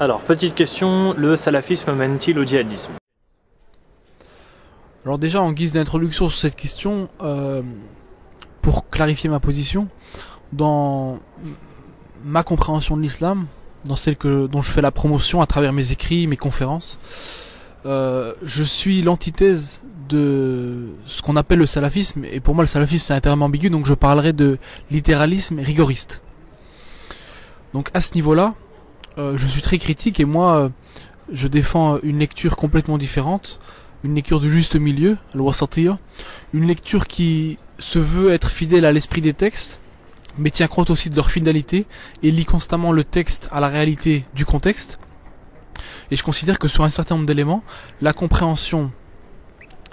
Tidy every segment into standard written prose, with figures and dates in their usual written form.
Alors, petite question, le salafisme mène-t-il au djihadisme? Alors déjà, en guise d'introduction sur cette question, pour clarifier ma position, dans ma compréhension de l'islam, dans celle dont je fais la promotion à travers mes écrits, mes conférences, je suis l'antithèse de ce qu'on appelle le salafisme, et pour moi le salafisme c'est un terme ambigu, donc je parlerai de littéralisme rigoriste. Donc à ce niveau-là, je suis très critique, et moi je défends une lecture complètement différente, une lecture du juste milieu, al-wasatiyya, une lecture qui se veut être fidèle à l'esprit des textes, mais tient compte aussi de leur finalité et lie constamment le texte à la réalité du contexte. Et je considère que sur un certain nombre d'éléments, la compréhension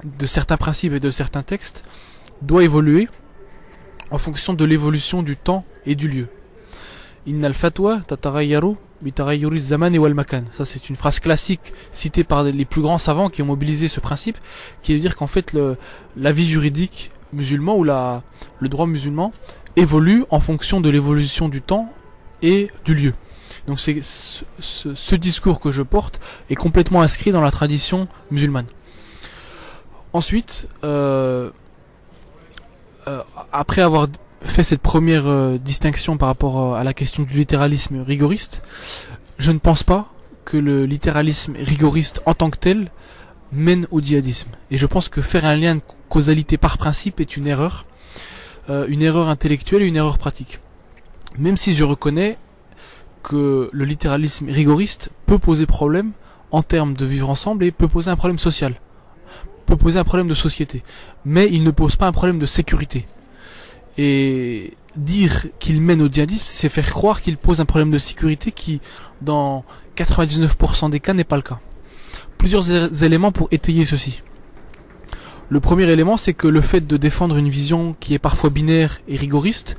de certains principes et de certains textes doit évoluer en fonction de l'évolution du temps et du lieu. Innal fatwa tatarayyaru bitarayyuri zaman wal makan. Ça c'est une phrase classique citée par les plus grands savants qui ont mobilisé ce principe, qui veut dire qu'en fait la vie juridique musulman ou le droit musulman évolue en fonction de l'évolution du temps et du lieu. Donc c'est ce discours que je porte est complètement inscrit dans la tradition musulmane. Ensuite, après avoir fait cette première distinction par rapport à la question du littéralisme rigoriste, je ne pense pas que le littéralisme rigoriste en tant que tel mène au djihadisme. Et je pense que faire un lien de causalité par principe est une erreur intellectuelle et une erreur pratique. Même si je reconnais que le littéralisme rigoriste peut poser problème en termes de vivre ensemble et peut poser un problème social, peut poser un problème de société, mais il ne pose pas un problème de sécurité. Et dire qu'il mène au djihadisme, c'est faire croire qu'il pose un problème de sécurité qui, dans 99% des cas, n'est pas le cas. Plusieurs éléments pour étayer ceci. Le premier élément, c'est que le fait de défendre une vision qui est parfois binaire et rigoriste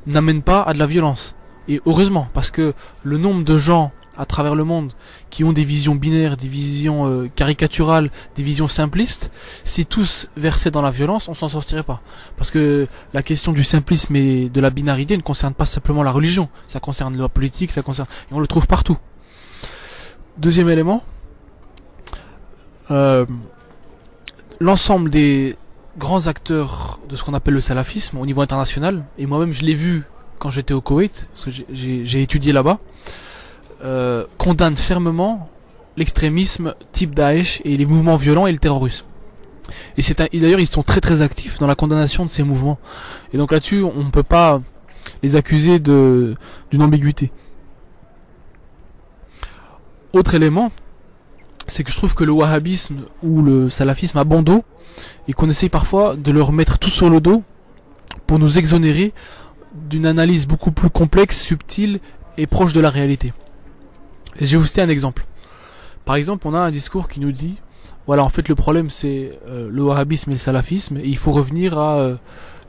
n'amène pas à de la violence. Et heureusement, parce que le nombre de gens à travers le monde qui ont des visions binaires, des visions caricaturales, des visions simplistes, si tous versaient dans la violence, on s'en sortirait pas. Parce que la question du simplisme et de la binarité ne concerne pas simplement la religion, ça concerne la politique, et on le trouve partout. Deuxième élément, l'ensemble des grands acteurs de ce qu'on appelle le salafisme au niveau international, et moi-même je l'ai vu quand j'étais au Koweït, parce que j'ai étudié là-bas, condamnent fermement l'extrémisme type Daesh et les mouvements violents et le terrorisme. Et d'ailleurs ils sont très très actifs dans la condamnation de ces mouvements. Et donc là-dessus on ne peut pas les accuser d'une ambiguïté. Autre élément, c'est que je trouve que le wahhabisme ou le salafisme a bon dos et qu'on essaye parfois de leur mettre tout sur le dos pour nous exonérer d'une analyse beaucoup plus complexe, subtile et proche de la réalité. Et je vais vous citer un exemple. Par exemple, on a un discours qui nous dit, voilà, en fait le problème c'est le wahhabisme et le salafisme, et il faut revenir à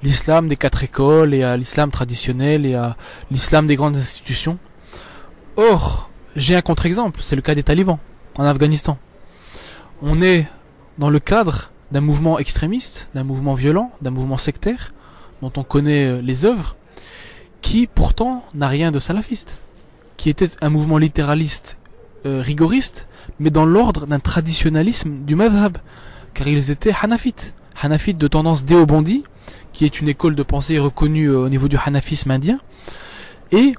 l'islam des 4 écoles et à l'islam traditionnel et à l'islam des grandes institutions. Or, j'ai un contre-exemple, c'est le cas des talibans en Afghanistan. On est dans le cadre d'un mouvement extrémiste, d'un mouvement violent, d'un mouvement sectaire, dont on connaît les œuvres, qui pourtant n'a rien de salafiste, qui était un mouvement littéraliste rigoriste, mais dans l'ordre d'un traditionnalisme du madhab, car ils étaient hanafites de tendance déobandi, qui est une école de pensée reconnue au niveau du hanafisme indien, et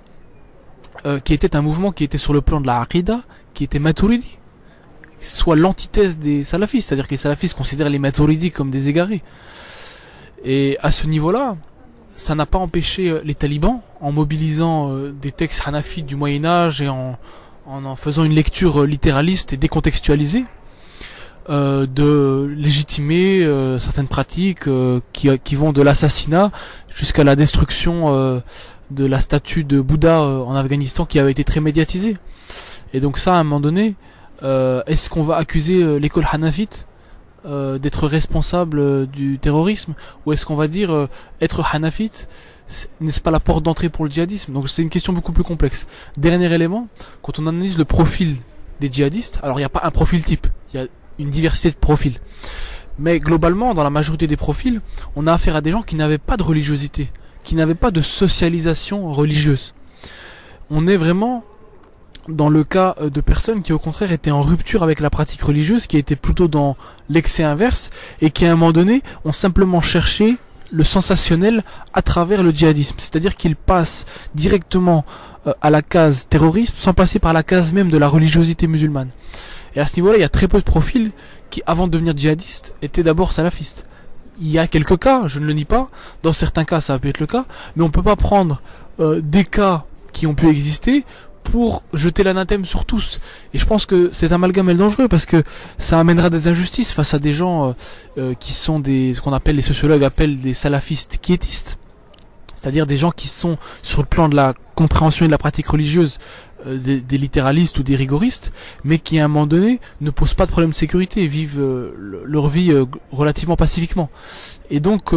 qui était un mouvement qui était sur le plan de la aqida, qui était maturidi, soit l'antithèse des salafistes, c'est-à-dire que les salafistes considèrent les maturidis comme des égarés. Et à ce niveau-là, ça n'a pas empêché les talibans, en mobilisant des textes hanafites du Moyen-Âge et en faisant une lecture littéraliste et décontextualisée, de légitimer certaines pratiques qui vont de l'assassinat jusqu'à la destruction de la statue de Bouddha en Afghanistan qui avait été très médiatisée. Et donc ça, à un moment donné, est-ce qu'on va accuser l'école hanafite d'être responsable du terrorisme, ou est-ce qu'on va dire être hanafite, n'est-ce pas la porte d'entrée pour le djihadisme? Donc c'est une question beaucoup plus complexe. Dernier élément, quand on analyse le profil des djihadistes, alors il n'y a pas un profil type, il y a une diversité de profils, mais globalement dans la majorité des profils on a affaire à des gens qui n'avaient pas de religiosité, qui n'avaient pas de socialisation religieuse. On est vraiment dans le cas de personnes qui au contraire étaient en rupture avec la pratique religieuse, qui étaient plutôt dans l'excès inverse, et qui à un moment donné ont simplement cherché le sensationnel à travers le djihadisme. C'est-à-dire qu'ils passent directement à la case terrorisme sans passer par la case même de la religiosité musulmane. Et à ce niveau-là, il y a très peu de profils qui, avant de devenir djihadistes, étaient d'abord salafistes. Il y a quelques cas, je ne le nie pas, dans certains cas ça a pu être le cas, mais on ne peut pas prendre des cas qui ont pu exister pour jeter l'anathème sur tous. Et je pense que cet amalgame est dangereux parce que ça amènera des injustices face à des gens qui sont ce qu'on appelle, les sociologues appellent des salafistes quiétistes. C'est-à-dire des gens qui sont sur le plan de la compréhension et de la pratique religieuse des littéralistes ou des rigoristes, mais qui à un moment donné ne posent pas de problème de sécurité et vivent leur vie relativement pacifiquement. Et donc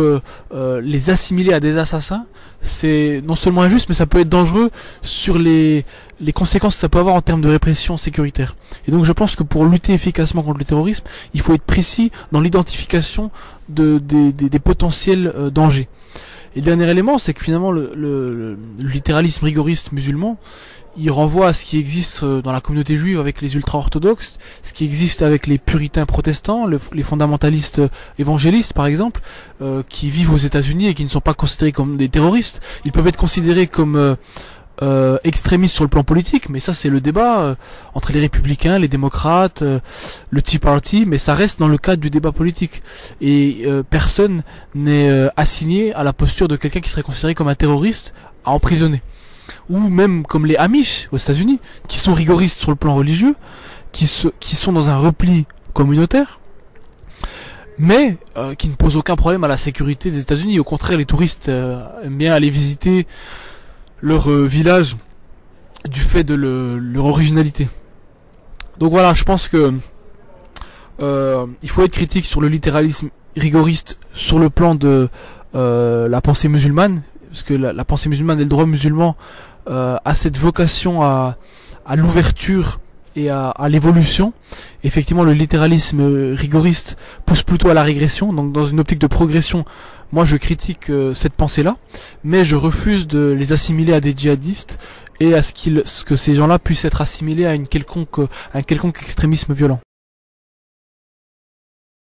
les assimiler à des assassins, c'est non seulement injuste, mais ça peut être dangereux sur les conséquences que ça peut avoir en termes de répression sécuritaire. Et donc je pense que pour lutter efficacement contre le terrorisme, il faut être précis dans l'identification des potentiels dangers. Et le dernier élément, c'est que finalement le littéralisme rigoriste musulman, il renvoie à ce qui existe dans la communauté juive avec les ultra-orthodoxes, ce qui existe avec les puritains protestants, les fondamentalistes évangélistes par exemple, qui vivent aux États-Unis et qui ne sont pas considérés comme des terroristes. Ils peuvent être considérés comme extrémistes sur le plan politique, mais ça c'est le débat entre les républicains, les démocrates, le Tea Party, mais ça reste dans le cadre du débat politique. Et personne n'est assigné à la posture de quelqu'un qui serait considéré comme un terroriste à emprisonner. Ou même comme les Amish aux États-Unis, qui sont rigoristes sur le plan religieux, qui sont dans un repli communautaire, mais qui ne posent aucun problème à la sécurité des États-Unis. Au contraire, les touristes aiment bien aller visiter leur village du fait de leur originalité. Donc voilà, je pense que il faut être critique sur le littéralisme rigoriste sur le plan de la pensée musulmane, parce que la pensée musulmane et le droit musulman a cette vocation à l'ouverture et à l'évolution. Effectivement, le littéralisme rigoriste pousse plutôt à la régression, donc dans une optique de progression, moi je critique cette pensée-là, mais je refuse de les assimiler à des djihadistes et à ce que ces gens-là puissent être assimilés à un quelconque extrémisme violent.